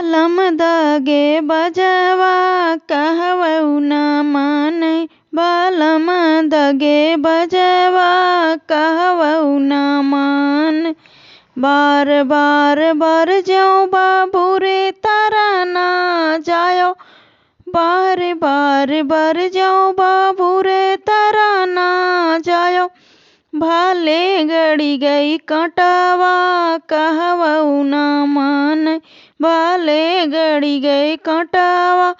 बालम दगे बजवा कहवऊ न माने। बालम दगे बजवा कहवऊ न मान। बार बार बर ज्यों बाबू रे तारा ना जायो। बार बार बर ज्यों बाबू रे तारा ना जायो। भाले गड़ी गई कटवा कहवऊ न मान। भाले गड़ी गई कटवा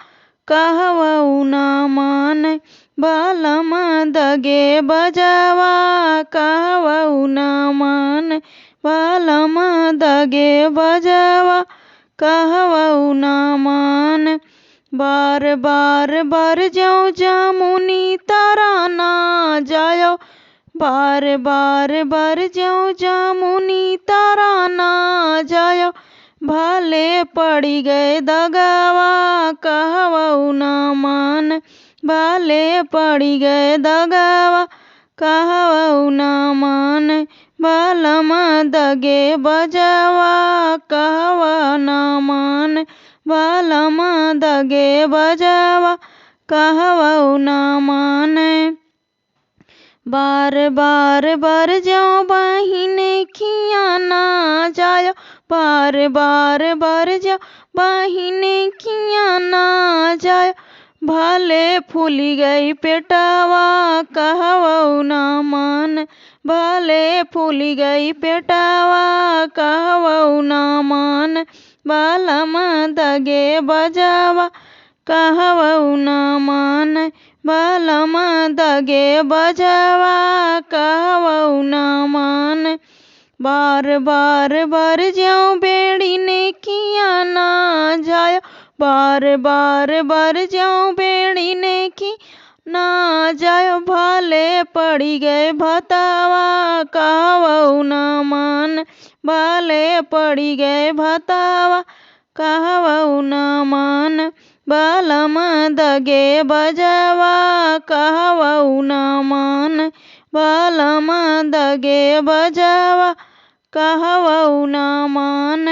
कहवऊ न मान। बालम दगे बजवा कहवऊ न मान। बालम दगे बजवा कहवऊ न मान। बार बार बर ज्यों जमुनी तारा ना जायो। बार बार बर ज्यों जमुनी तारा ना जायो। भाले पड़ी गए दगवा कहवऊ न मान। भाले पड़ी गए दगवा कहवऊ न मान। बालम दगे बजवा कहवऊ न मान। बालम दगे बजवा कहवऊ न मान। बार बार बर ज्यों बहिने खिया ना जायो। बार बार बर ज्यों बहिने खिया ना जायो। भाले फूली गई पेटवा कहवऊ न मान। भाले फूली गई पेटवा कहवऊ न मान। बालम दगे बजवा कहवऊ न मान। बालम दगे बजवा कहवऊ न मान। बार बार बर ज्यों बेड़ी ने किया ना जायो। बार बार बर ज्यों बेड़ी ने की ना जायो। भाले पड़ी गए भतवा कहवऊ न मान। भाले पड़ी गए भतवा कहवऊ न मान। बालम दगे बजवा कहवऊ न मान। बालम दगे बजवा कहवऊ न मान।